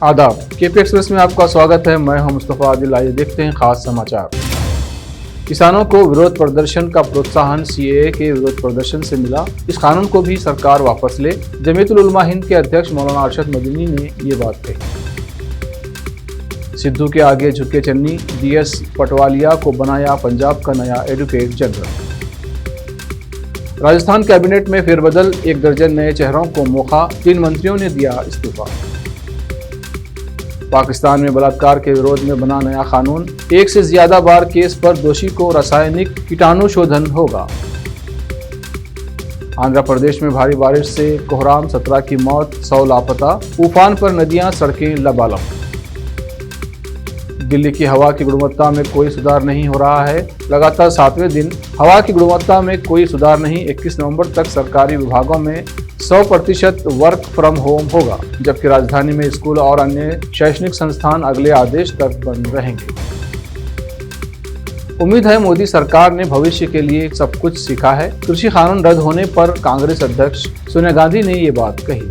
आदाब, KP express में आपका स्वागत है। मैं हूं मुस्तफा आदिल। आइए देखते हैं खास समाचार। किसानों को विरोध प्रदर्शन का प्रोत्साहन सीएए के विरोध प्रदर्शन से मिला, इस कानून को भी सरकार वापस ले। जमीयतुल उलमा हिंद के अध्यक्ष मौलाना अरशद मदनी ने ये बात कही। सिद्धू के आगे झुके चन्नी, डीएस पटवालिया को बनाया पंजाब का नया एडवोकेट जनरल। राजस्थान कैबिनेट में फेरबदल, 1 दर्जन नए चेहरों को मौका, 3 मंत्रियों ने दिया इस्तीफा। पाकिस्तान में बलात्कार के विरोध में बना नया कानून, 1 से ज्यादा बार केस पर दोषी को रासायनिक कीटाणु शोधन होगा। आंध्र प्रदेश में भारी बारिश से कोहराम, 17 की मौत, 100 लापता, उफान पर नदियां सड़कें लबालब। दिल्ली की हवा की गुणवत्ता में कोई सुधार नहीं हो रहा है। लगातार 7वें दिन हवा की गुणवत्ता में कोई सुधार नहीं। 21 नवंबर तक सरकारी विभागों में 100% वर्क फ्रॉम होम होगा, जबकि राजधानी में स्कूल और अन्य शैक्षणिक संस्थान अगले आदेश तक बंद रहेंगे। उम्मीद है मोदी सरकार ने भविष्य के लिए सब कुछ सीखा है। कृषि कानून रद्द होने पर कांग्रेस अध्यक्ष सोनिया गांधी ने ये बात कही।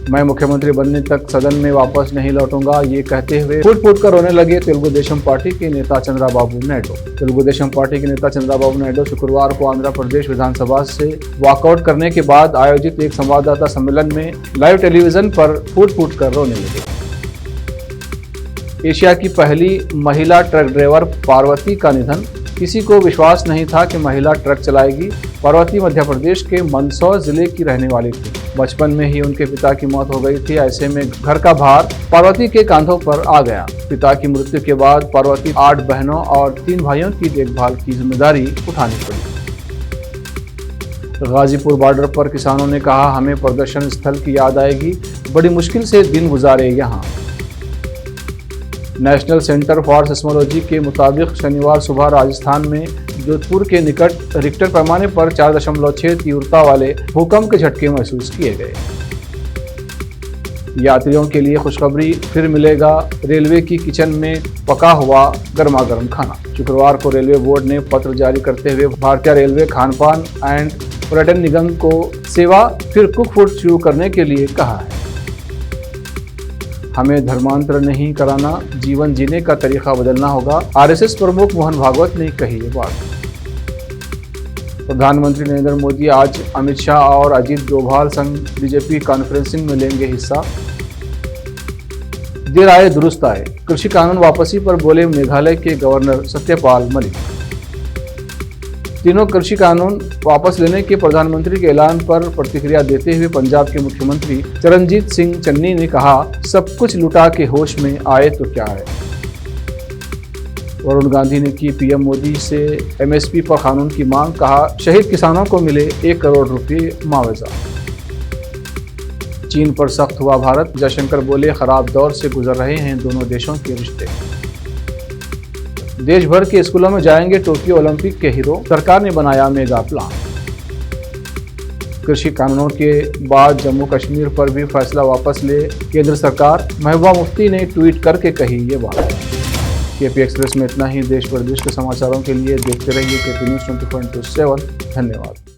मैं मुख्यमंत्री बनने तक सदन में वापस नहीं लौटूंगा, ये कहते हुए फूट फूट कर रोने लगे तेलुगु देशम पार्टी के नेता चंद्राबाबू नायडू। तेलुगु देशम पार्टी के नेता चंद्राबाबू नायडू शुक्रवार को आंध्र प्रदेश विधानसभा से वॉकआउट करने के बाद आयोजित एक संवाददाता सम्मेलन में लाइव टेलीविजन पर फूट फूट कर रोने लगे। एशिया की पहली महिला ट्रक ड्राइवर पार्वती का निधन, किसी को विश्वास नहीं था कि महिला ट्रक चलाएगी। पार्वती मध्य प्रदेश के मंदसौर जिले की रहने वाली थी। बचपन में ही उनके पिता की मौत हो गई थी। ऐसे में घर का भार पार्वती के कांधों पर आ गया। पिता की मृत्यु के बाद पार्वती 8 बहनों और 3 भाइयों की देखभाल की जिम्मेदारी उठानी पड़ी। गाजीपुर बॉर्डर पर किसानों ने कहा, हमें प्रदर्शन स्थल की याद आएगी, बड़ी मुश्किल से दिन गुजारे यहाँ। नेशनल सेंटर फॉर सिस्मोलॉजी के मुताबिक शनिवार सुबह राजस्थान में जोधपुर के निकट रिक्टर पैमाने पर 4.6 तीव्रता वाले भूकंप के झटके महसूस किए गए। यात्रियों के लिए खुशखबरी, फिर मिलेगा रेलवे की किचन में पका हुआ गर्मा गर्म खाना। शुक्रवार को रेलवे बोर्ड ने पत्र जारी करते हुए भारतीय रेलवे खानपान एंड पर्यटन निगम को सेवा फिर कुक फूड शुरू करने के लिए कहा है। हमें धर्मांतर नहीं कराना, जीवन जीने का तरीका बदलना होगा, आरएसएस प्रमुख मोहन भागवत ने कही ये बात। प्रधानमंत्री नरेंद्र मोदी आज अमित शाह और अजीत डोभाल संग बीजेपी कॉन्फ्रेंसिंग में लेंगे हिस्सा। देर आए दुरुस्त आए, कृषि कानून वापसी पर बोले मेघालय के गवर्नर सत्यपाल मलिक। तीनों कृषि कानून वापस लेने के प्रधानमंत्री के ऐलान पर प्रतिक्रिया देते हुए पंजाब के मुख्यमंत्री चरणजीत सिंह चन्नी ने कहा, सब कुछ लुटा के होश में आए तो क्या है। वरुण गांधी ने की पीएम मोदी से एमएसपी पर कानून की मांग, कहा शहीद किसानों को मिले 1 करोड़ रुपये मुआवजा। चीन पर सख्त हुआ भारत, जयशंकर बोले खराब दौर से गुजर रहे हैं दोनों देशों के रिश्ते। देश भर के स्कूलों में जाएंगे टोक्यो ओलंपिक के हीरो, सरकार ने बनाया मेगा प्लान। कृषि कानूनों के बाद जम्मू कश्मीर पर भी फैसला वापस ले केंद्र सरकार, महबूबा मुफ्ती ने ट्वीट करके कही ये बात। केपी एक्सप्रेस में इतना ही। देश प्रदेश के समाचारों के लिए देखते रहिए केपी न्यूज़ 24/7। धन्यवाद।